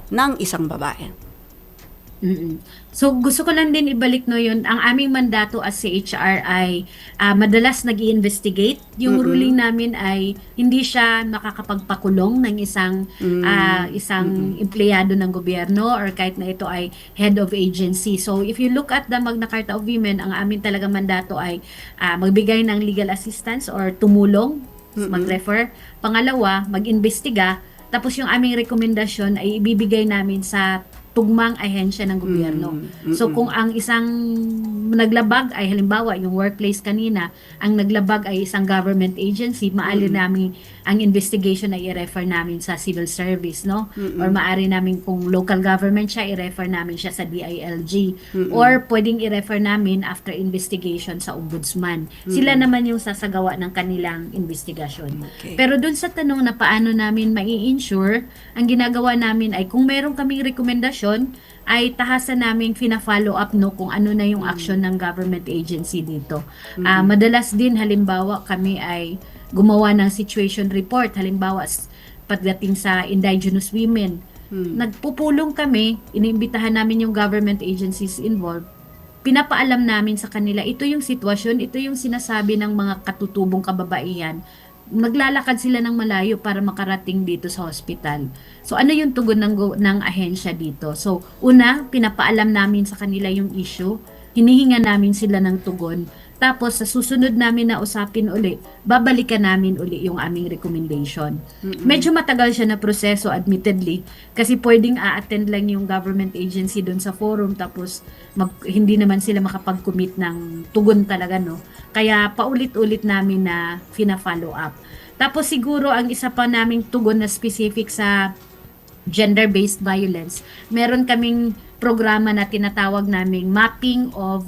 So, gusto ko lang din ibalik yun. Ang aming mandato as CHR ay madalas nag-i-investigate. Yung ruling namin ay hindi siya makakapagpakulong ng isang empleyado ng gobyerno or kahit na ito ay head of agency. So, if you look at the Magna Carta of Women, ang amin talaga mandato ay magbigay ng legal assistance or tumulong, mag-refer. Pangalawa, mag-imbestiga. Tapos yung aming rekomendasyon ay ibibigay namin sa tugmang ahensya ng gobyerno. So kung ang isang naglabag ay halimbawa yung workplace kanina, ang naglabag ay isang government agency, maali namin ang investigation ay i-refer namin sa civil service, no? Or maari namin kung local government siya, i-refer namin siya sa DILG. Or pwedeng i-refer namin after investigation sa ombudsman. Sila naman yung sasagawa ng kanilang investigasyon.
Okay.
Pero dun sa tanong na paano namin mai-insure, ang ginagawa namin ay kung meron kaming rekomendasyon, ay tahasan namin fina-follow up no kung ano na yung action ng government agency dito. Madalas din halimbawa kami ay gumawa ng situation report, halimbawa pagdating sa indigenous women. Nagpupulong kami, iniimbitahan namin yung government agencies involved. Pinapaalam namin sa kanila, ito yung sitwasyon, ito yung sinasabi ng mga katutubong kababaihan. Maglalakad sila ng malayo para makarating dito sa hospital. So ano yung tugon ng ahensya dito? So una, pinapaalam namin sa kanila yung issue, hinihinga namin sila ng tugon. Tapos sa susunod namin na usapin uli, babalikan namin uli yung aming recommendation. Medyo matagal siya na proseso admittedly kasi pwedeng a-attend lang yung government agency doon sa forum tapos hindi naman sila makapag-commit ng tugon talaga, no? Kaya paulit-ulit namin na fina-follow up. Tapos siguro ang isa pa naming tugon na specific sa gender-based violence, meron kaming programa na tinatawag naming mapping of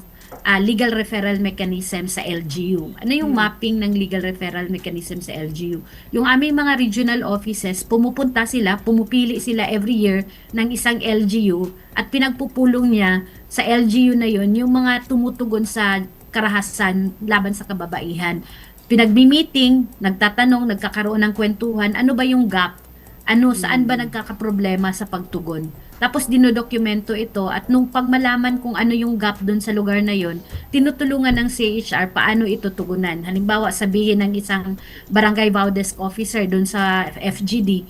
legal referral mechanism sa LGU. Ano yung mapping ng legal referral mechanism sa LGU? Yung aming mga regional offices, pumupili sila every year ng isang LGU at pinagpupulong niya sa LGU na yon yung mga tumutugon sa karahasan laban sa kababaihan. Pinagmi-meeting, nagtatanong, nagkakaroon ng kwentuhan, ano ba yung gap? Saan ba nagkakaproblema sa pagtugon? Tapos dinodokumento ito at nung pagmalaman kung ano yung gap doon sa lugar na yon, tinutulungan ng CHR paano ito tugunan. Halimbawa, sabihin ng isang barangay Baudesk officer doon sa FGD,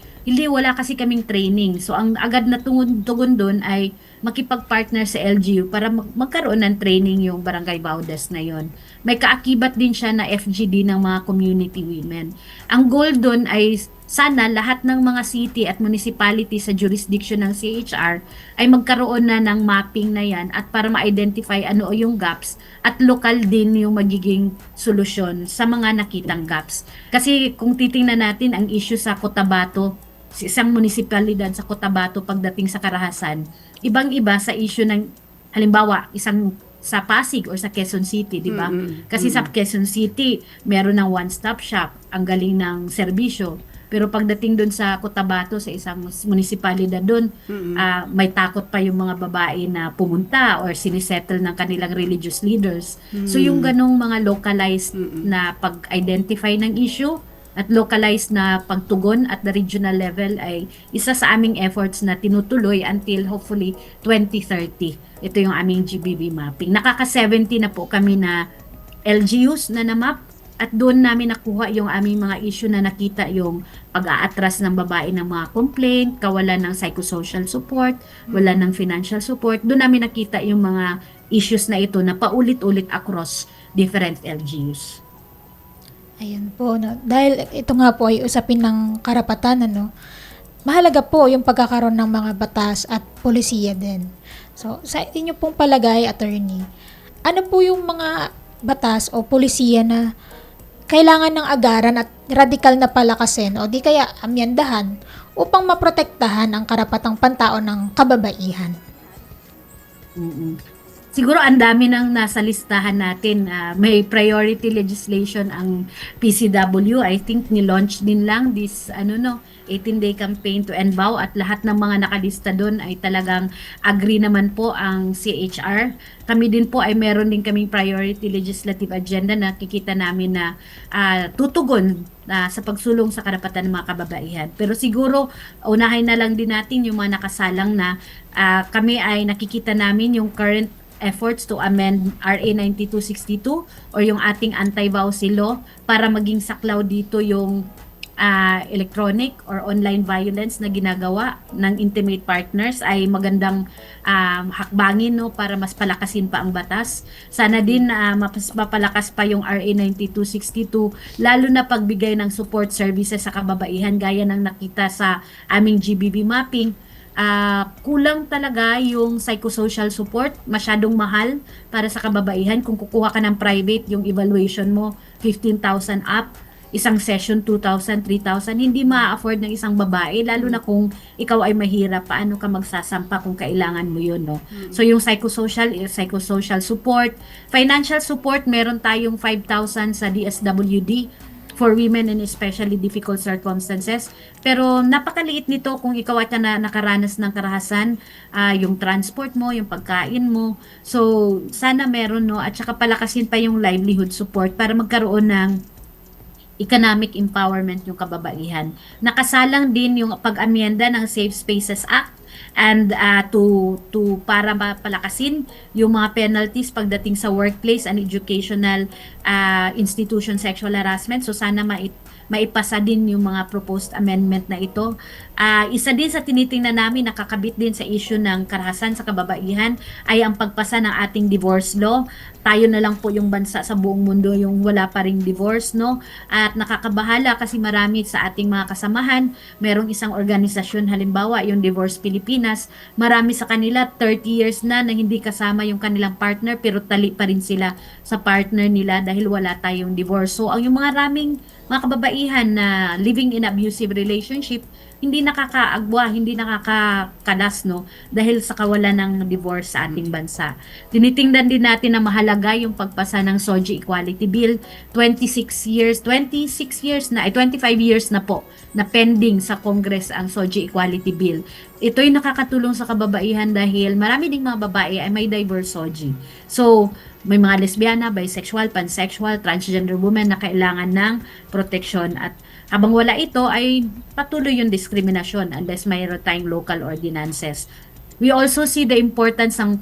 wala kasi kaming training. So ang agad na tugon doon ay makipag-partner sa LGU para magkaroon ng training yung barangay Baudesk na yon. May kaakibat din siya na FGD ng mga community women. Ang goal doon ay sana lahat ng mga city at municipality sa jurisdiction ng CHR ay magkaroon na ng mapping na yan at para ma-identify ano yung gaps at lokal din yung magiging solusyon sa mga nakitang gaps. Kasi kung titingnan natin ang issue sa Cotabato, isang munisipalidad sa Cotabato pagdating sa karahasan, ibang-iba sa issue ng halimbawa isang sa Pasig or sa Quezon City, di ba? Kasi sa Quezon City, meron ng one-stop shop, ang galing ng serbisyo. Pero pagdating doon sa Cotabato, sa isang munisipalidad doon, may takot pa yung mga babae na pumunta or sinisettle ng kanilang religious leaders. So yung ganong mga localized na pag-identify ng issue at localized na pagtugon at the regional level ay isa sa aming efforts na tinutuloy until hopefully 2030. Ito yung aming GBV mapping. Nakaka-70 na po kami na LGUs na na-map at doon namin nakuha yung aming mga issue na nakita yung pag-aatras ng babae ng mga complaint, kawalan ng psychosocial support, wala ng financial support. Doon namin nakita yung mga issues na ito na paulit-ulit across different LGUs.
Ayan po, no? Dahil ito nga po ay usapin ng karapatan, mahalaga po yung pagkakaroon ng mga batas at polisiya din. So, sa inyo pong palagay, attorney, ano po yung mga batas o polisiya na kailangan ng agaran at radikal na palakasin o di kaya amyandahan upang maprotektahan ang karapatang pantao ng kababaihan?
Siguro ang dami nang nasa listahan natin. May priority legislation ang PCW. I think ni-launch din lang this 18-day campaign to end vow at lahat ng mga nakalista doon ay talagang agree naman po ang CHR. Kami din po ay meron din kaming priority legislative agenda na kikita namin na tutugon sa pagsulong sa karapatan ng mga kababaihan. Pero siguro unahin na lang din natin yung mga nakasalang na kami ay nakikita namin yung current efforts to amend RA 9262 or yung ating anti-vowsy law para maging saklaw dito yung electronic or online violence na ginagawa ng intimate partners ay magandang hakbangin para mas palakasin pa ang batas. Sana din mapalakas pa yung RA 9262 lalo na pagbigay ng support services sa kababaihan gaya ng nakita sa aming GBV mapping. kulang talaga yung psychosocial support, masyadong mahal para sa kababaihan. Kung kukuha ka ng private, yung evaluation mo 15,000 up, isang session 2,000, 3,000, hindi ma-afford ng isang babae, lalo na kung ikaw ay mahirap, paano ka magsasampa kung kailangan mo yun, no? So yung psychosocial support, financial support, meron tayong 5,000 sa DSWD for women in especially difficult circumstances. Pero napakaliit nito kung ikaw ay nakaranas ng karahasan, yung transport mo, yung pagkain mo. So sana meron, no? At saka palakasin pa yung livelihood support para magkaroon ng economic empowerment yung kababaihan. Nakasalang din yung pag-amyenda ng Safe Spaces Act and para palakasin yung mga penalties pagdating sa workplace and educational institution sexual harassment. So sana maipasa din yung mga proposed amendment na ito. Isa din sa tinitingnan namin, nakakabit din sa issue ng karahasan sa kababaihan ay ang pagpasa ng ating divorce law. Tayo na lang po yung bansa sa buong mundo yung wala pa ring divorce, no? At nakakabahala kasi marami sa ating mga kasamahan, merong isang organisasyon, halimbawa yung Divorce Pilipinas, marami sa kanila 30 years na hindi kasama yung kanilang partner pero tali pa rin sila sa partner nila dahil wala tayong divorce. So ang yung mga raming mga kababaihan na living in abusive relationship, hindi nakakaagwa, hindi nakakakalas, no? Dahil sa kawalan ng divorce sa ating bansa. Tinitingnan din natin na mahalaga yung pagpasa ng SOGI Equality Bill. 25 years na po na pending sa Congress ang SOGI Equality Bill. Ito'y nakakatulong sa kababaihan dahil marami ding mga babae ay may diverse SOGI. So, may mga lesbiana, bisexual, pansexual, transgender women na kailangan ng proteksyon at habang wala ito ay patuloy yung diskriminasyon unless mayroon tayong local ordinances. We also see the importance ng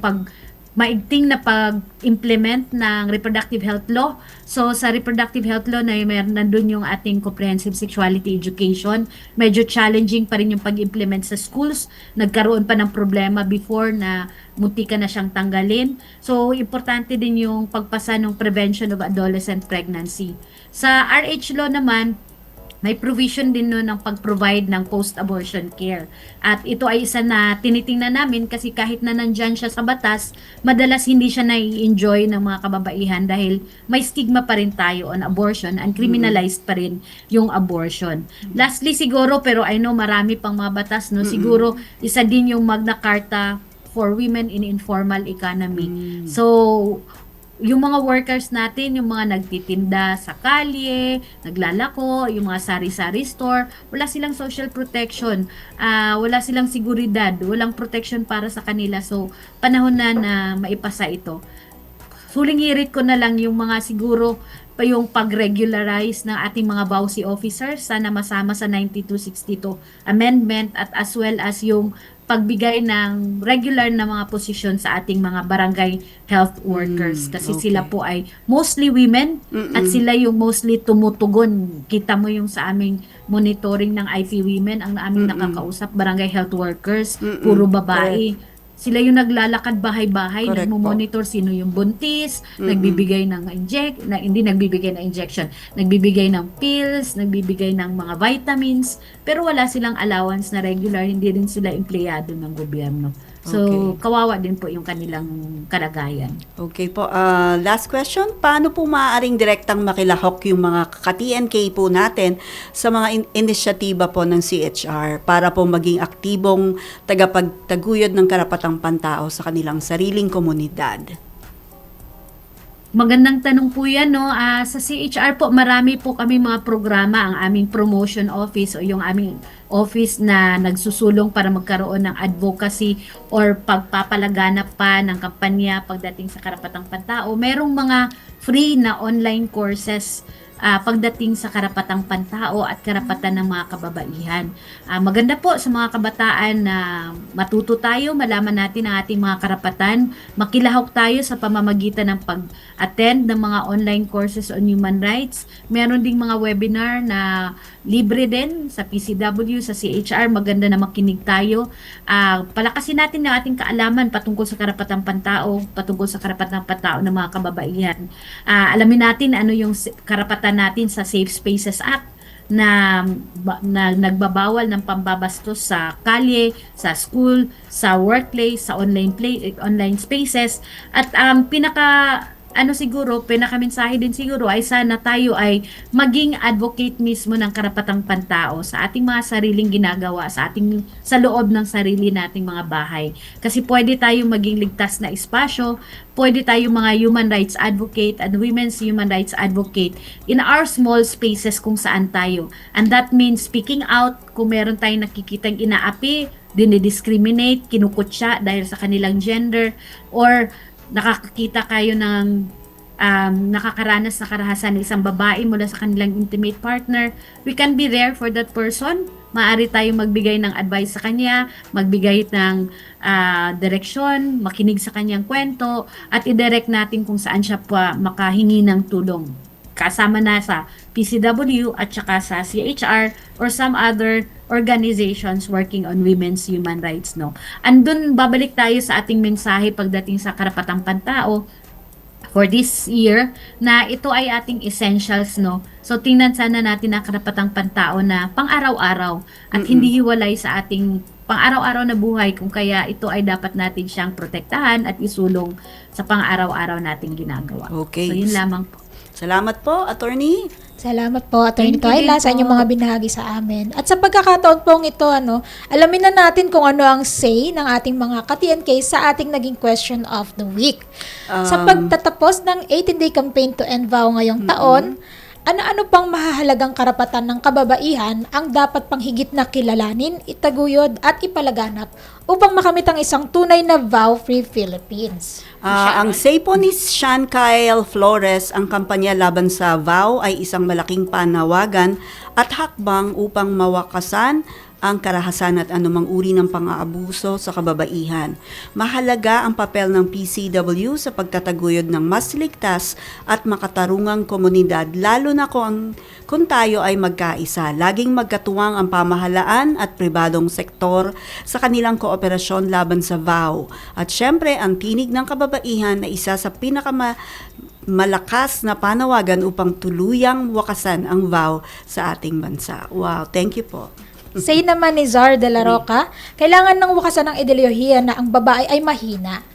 maigting na pag-implement ng reproductive health law. So sa reproductive health law na nandun yung ating comprehensive sexuality education. Medyo challenging pa rin yung pag-implement sa schools. Nagkaroon pa ng problema before na muntika na siyang tanggalin. So importante din yung pagpasa ng prevention of adolescent pregnancy. Sa RH law naman, may provision din nun ng pag-provide ng post-abortion care. At ito ay isa na tinitingnan namin kasi kahit na nandyan siya sa batas, madalas hindi siya nai-enjoy ng mga kababaihan dahil may stigma pa rin tayo on abortion and criminalized pa rin yung abortion. Lastly siguro, pero I know marami pang mga batas, no? Siguro isa din yung Magna Carta for Women in Informal Economy. So, yung mga workers natin, yung mga nagtitinda sa kalye, naglalako, yung mga sari-sari store, wala silang social protection, wala silang seguridad, walang protection para sa kanila. So, panahon na maipasa ito. Huling hirit ko na lang yung mga siguro pa yung pag-regularize ng ating mga BAUSI officers, sana masama sa 9262 amendment at as well as yung pagbigay ng regular na mga posisyon sa ating mga barangay health workers kasi sila po ay mostly women at sila yung mostly tumutugon. Kita mo yung sa aming monitoring ng IP Women, ang aming nakakausap, barangay health workers, puro babae. Sila yung naglalakad bahay-bahay, nagmo-monitor sino yung buntis, nagbibigay ng hindi nagbibigay ng injection, nagbibigay ng pills, nagbibigay ng mga vitamins, pero wala silang allowance na regular, hindi rin sila empleyado ng gobyerno. So, kawawa din po yung kanilang kalagayan.
Okay po. Last question, paano po maaaring direktang makilahok yung mga ka-TNK po natin sa mga inisyatiba po ng CHR para po maging aktibong tagapagtaguyod ng karapatang pantao sa kanilang sariling komunidad?
Magandang tanong po yan, no? Sa CHR po, marami po kami mga programa, ang aming promotion office o yung aming office na nagsusulong para magkaroon ng advocacy or pagpapalaganap pa ng kampanya pagdating sa karapatang pantao. Merong mga free na online courses pagdating sa karapatang pantao at karapatan ng mga kababaihan. Maganda po sa mga kabataan na matuto tayo, malaman natin ang ating mga karapatan, makilahok tayo sa pamamagitan ng pag-attend ng mga online courses on human rights. Meron ding mga webinar na libre din sa PCW, sa CHR, maganda na makinig tayo. Palakasin natin ang ating kaalaman patungkol sa karapatang pantao, patungkol sa karapatang pantao ng mga kababaihan. Alamin natin ano yung karapatan natin sa Safe Spaces Act na nagbabawal ng pambabastos sa kalye, sa school, sa workplace, sa online spaces. At pinakamensahe din siguro ay sana tayo ay maging advocate mismo ng karapatang pantao sa ating mga sariling ginagawa, sa loob ng sarili nating mga bahay. Kasi pwede tayong maging ligtas na espasyo, pwede tayong mga human rights advocate and women's human rights advocate in our small spaces kung saan tayo. And that means speaking out kung meron tayong nakikitang inaapi, dinidiscriminate, kinukutya dahil sa kanilang gender, or nakakakita kayo ng nakakaranas na karahasan ng isang babae mula sa kanilang intimate partner, we can be there for that person. Maaari tayong magbigay ng advice sa kanya, magbigay ng direksyon, makinig sa kanyang kwento, at i-direct natin kung saan siya pa makahingi ng tulong. Kasama na sa PCW at saka sa CHR or some other organizations working on women's human rights, no. Andun babalik tayo sa ating mensahe pagdating sa karapatang pantao for this year, na ito ay ating essentials, no. So tingnan sana natin ang karapatang pantao na pang-araw-araw at hindi hiwalay sa ating pang-araw-araw na buhay, kung kaya ito ay dapat natin siyang protektahan at isulong sa pang-araw-araw nating ginagawa.
Okay.
So yun lamang po.
Salamat po, Attorney.
Salamat po, Atty.
Thank you
Kayla,
din
sa
po.
inyong mga binahagi sa amin. At sa pagkakataon pong ito, alamin na natin kung ano ang say ng ating mga ka-TNK sa ating naging question of the week. Sa pagtatapos ng 18-day campaign to end VAW ngayong taon, ano-ano pang mahahalagang karapatan ng kababaihan ang dapat pang higit na kilalanin, itaguyod at ipalaganap upang makamit ang isang tunay na VAW-free Philippines?
Ang say po ni Sean Kyle Flores, ang kampanya laban sa VAW ay isang malaking panawagan at hakbang upang mawakasan ang karahasan at anumang uri ng pang-aabuso sa kababaihan. Mahalaga ang papel ng PCW sa pagtataguyod ng mas ligtas at makatarungang komunidad, lalo na kung tayo ay magkaisa. Laging magkatuwang ang pamahalaan at pribadong sektor sa kanilang kooperasyon laban sa VAW. At syempre, ang tinig ng kababaihan na isa sa malakas na panawagan upang tuluyang wakasan ang VAW sa ating bansa. Wow, thank you po.
Say naman ni Zar de la Roca, kailangan ng wakasan ng ideolohiya na ang babae ay mahina.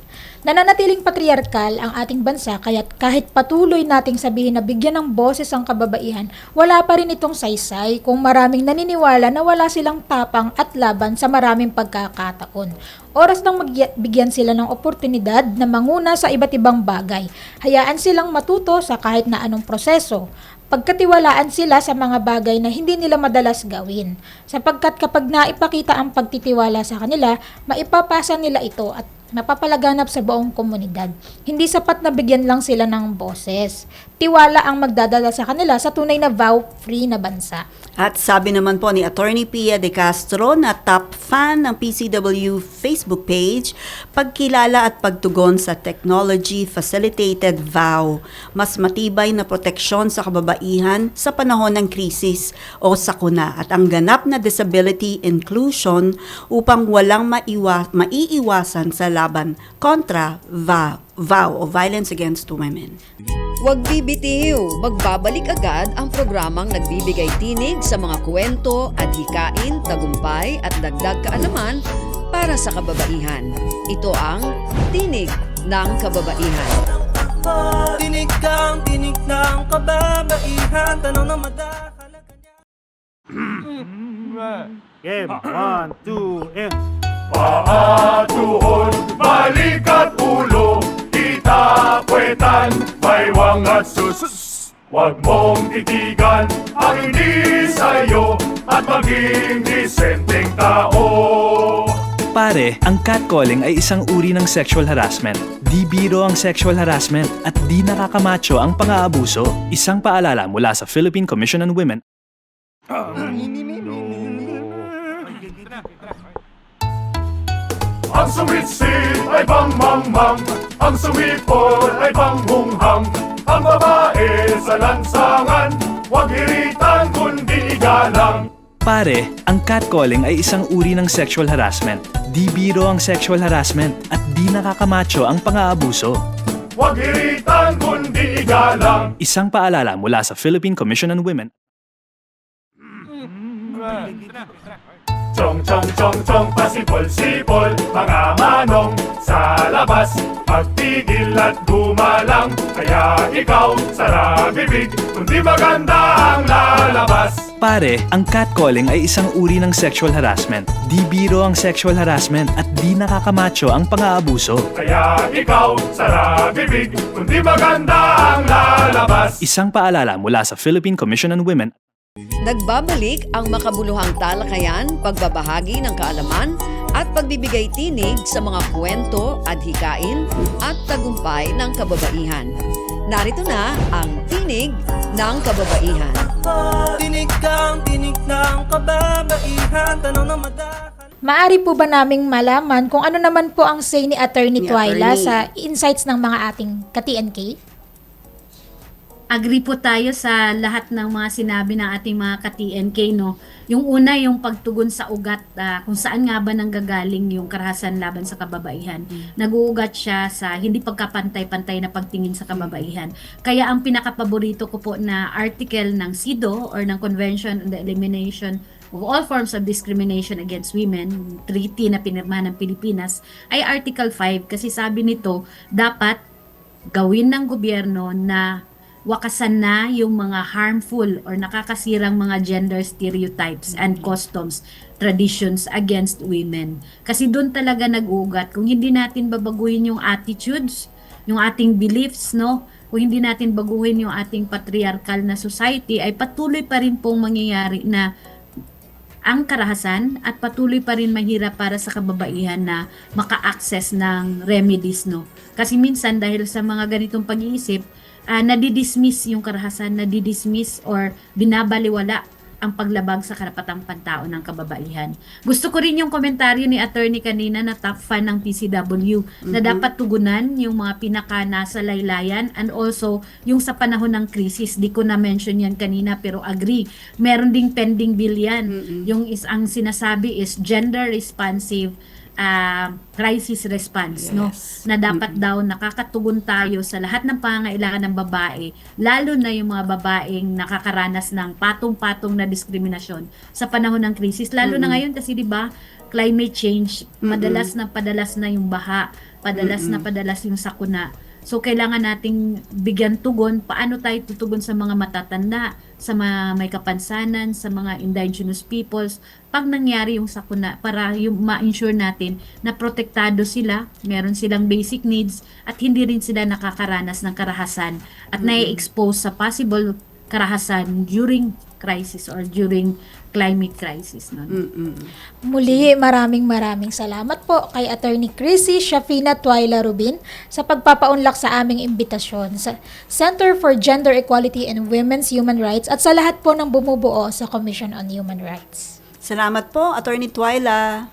Nananatiling patriarkal ang ating bansa, kaya't kahit patuloy nating sabihin na bigyan ng boses ang kababaihan, wala pa rin itong saysay kung maraming naniniwala na wala silang tapang at laban sa maraming pagkakataon. Oras nang bigyan sila ng oportunidad na manguna sa iba't ibang bagay. Hayaan silang matuto sa kahit na anong proseso. Pagkatiwalaan sila sa mga bagay na hindi nila madalas gawin. Sapagkat kapag naipakita ang pagtitiwala sa kanila, maipapasa nila ito at napapalaganap sa buong komunidad. Hindi sapat na bigyan lang sila ng boses. Tiwala ang magdadala sa kanila sa tunay na VAW-free na bansa.
At sabi naman po ni Attorney Pia de Castro na top fan ng PCW Facebook page, pagkilala at pagtugon sa technology-facilitated VAW, mas matibay na proteksyon sa kababaihan sa panahon ng krisis o sakuna at ang ganap na disability inclusion upang walang maiiwasan sa laban kontra VAW o Violence Against Women.
Huwag bibitiw, magbabalik agad ang programang nagbibigay tinig sa mga kwento at hikain, tagumpay at dagdag kaalaman para sa kababaihan. Ito ang Tinig ng Kababaihan.
Tinig kang tinig ng kababaihan. Tanong na madahalaga niya.
Game, 1, 2, and...
Paa, tuhod, balik at ulo, kita, puwetan, baywang at sus. Huwag mong titigan ang hindi sa'yo at maging disenteng tao.
Pare, ang catcalling ay isang uri ng sexual harassment. Di biro ang sexual harassment at di nakakamacho ang pang-aabuso. Isang paalala mula sa Philippine Commission on Women.
Ang sumitsit ay bang-mang-mang, ang sumipol ay bang-hunghang. Ang babae sa lansangan, huwag iritan kundi igalang.
Pare, ang catcalling ay isang uri ng sexual harassment. Di biro ang sexual harassment at di nakakamacho ang pang-aabuso.
Huwag iritan kundi igalang.
Isang paalala mula sa Philippine Commission on Women.
Chong chong chong chong pasipol-sipol mga manong sa labas pagtigil at gumalang kaya ikaw sara bibig kundi maganda ang lalabas.
Pare, ang catcalling ay isang uri ng sexual harassment. Di biro ang sexual harassment at di nakakamacho ang pang-aabuso.
Kaya ikaw sara bibig kundi maganda ang lalabas.
Isang paalala mula sa Philippine Commission on Women.
Nagbabalik ang makabuluhang talakayan, pagbabahagi ng kaalaman at pagbibigay tinig sa mga kwento, adhikain at tagumpay ng kababaihan. Narito na ang Tinig ng Kababaihan.
Tinig ng kababaihan, tanong na madahan.
Maari po ba naming malaman kung ano naman po ang say ni Attorney
Ni
Twyla
Attorney.
sa insights ng mga ating ka-TNK?
Agree po tayo sa lahat ng mga sinabi ng ating mga ka-TNK, no? Yung una, yung pagtugon sa ugat, kung saan nga ba nanggagaling yung karahasan laban sa kababaihan. Nag-uugat siya sa hindi pagkapantay-pantay na pagtingin sa kababaihan. Kaya ang pinakapaborito ko po na article ng CEDAW or ng Convention on the Elimination of All Forms of Discrimination Against Women, treaty na pinirmahan ng Pilipinas, ay Article 5 kasi sabi nito, dapat gawin ng gobyerno na wakasan na yung mga harmful or nakakasirang mga gender stereotypes and customs, traditions against women. Kasi doon talaga nag-uugat. Kung hindi natin babaguhin yung attitudes, yung ating beliefs, no? Kung hindi natin baguhin yung ating patriarchal na society, ay patuloy pa rin pong mangyayari na ang karahasan at patuloy pa rin mahirap para sa kababaihan na maka-access ng remedies, no? Kasi minsan dahil sa mga ganitong pag-iisip, nadidismiss yung karahasan, nadidismiss or binabaliwala ang paglabag sa karapatang pantao ng kababaihan. Gusto ko rin yung komentaryo ni attorney kanina na top fan ng PCW na dapat tugunan yung mga pinaka nasa laylayan and also yung sa panahon ng krisis. Di ko na-mention yan kanina pero agree. Meron ding pending bill yan. Yung ang sinasabi is gender responsive crisis response, no? Na dapat daw nakakatugon tayo sa lahat ng pangangailangan ng babae, lalo na yung mga babaeng nakakaranas ng patong-patong na diskriminasyon sa panahon ng krisis, lalo na ngayon kasi 'di ba, climate change, padalas na yung baha, padalas yung sakuna. So, kailangan nating bigyan tugon paano tayo tutugon sa mga matatanda, sa mga may kapansanan, sa mga indigenous peoples, pag nangyari yung sakuna, para yung ma-ensure natin na protektado sila, meron silang basic needs, at hindi rin sila nakakaranas ng karahasan at na-expose sa possible karahasan during crisis or during climate crisis. No?
Muli, maraming salamat po kay Attorney Chrissy Shafina Twyla Rubin sa pagpapaunlak sa aming imbitasyon sa Center for Gender Equality and Women's Human Rights at sa lahat po ng bumubuo sa Commission on Human Rights.
Salamat po, Attorney Twyla.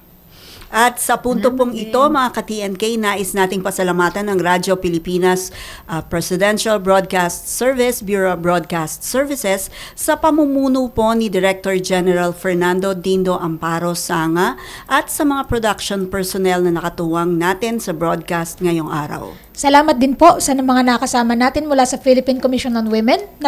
At sa punto pong ito, mga ka-TNK, nais nating pasalamatan ng Radyo Pilipinas Presidential Broadcast Service, Bureau of Broadcast Services, sa pamumuno po ni Director General Fernando Dindo Amparo Sanga at sa mga production personnel na nakatuwang natin sa broadcast ngayong araw.
Salamat din po sa mga nakasama natin mula sa Philippine Commission on Women na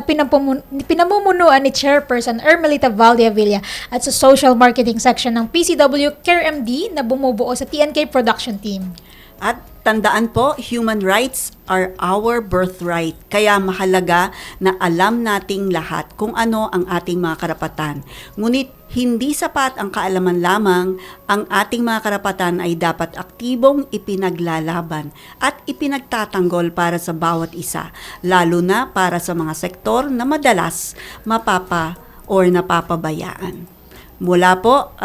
pinamumunuan ni Chairperson Ermelita Valdiavilla at sa Social Marketing Section ng PCW Care MD na bumubuo sa TNK Production Team.
At tandaan po, human rights are our birthright. Kaya mahalaga na alam nating lahat kung ano ang ating mga karapatan. Ngunit hindi sapat ang kaalaman lamang, ang ating mga karapatan ay dapat aktibong ipinaglalaban at ipinagtatanggol para sa bawat isa, lalo na para sa mga sektor na madalas napapabayaan. Mula po,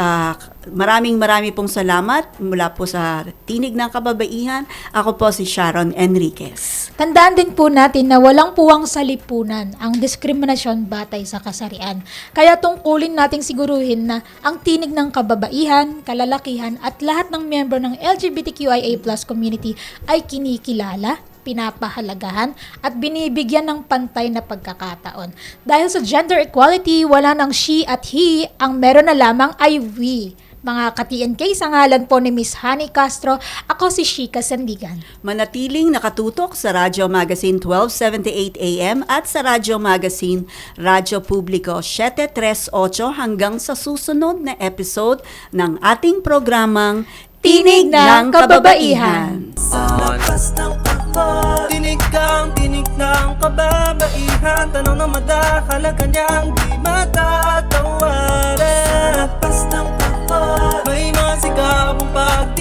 marami pong salamat mula po sa Tinig ng Kababaihan. Ako po si Sharon Enriquez.
Tandaan din po natin na walang puwang sa lipunan ang diskriminasyon batay sa kasarian. Kaya tungkulin nating siguruhin na ang tinig ng kababaihan, kalalakihan at lahat ng miyembro ng LGBTQIA+ community ay kinikilala, pinapahalagahan at binibigyan ng pantay na pagkakataon. Dahil sa gender equality, wala nang she at he, ang meron na lamang ay we. Mga ka-TNK, sa ngalan po ni Miss Honey Castro, ako si Shika Sandigan.
Manatiling nakatutok sa Radyo Magazine 1278 AM at sa Radyo Magazine Radyo Publiko 738 hanggang sa susunod na episode ng ating programang Tinig ng Kababaihan.
Sa labas ng ako, tinig ng kababaihan. Tanong na madahalaga niyang di matatawaran. Sa labas ng ako, may mga sigabong pag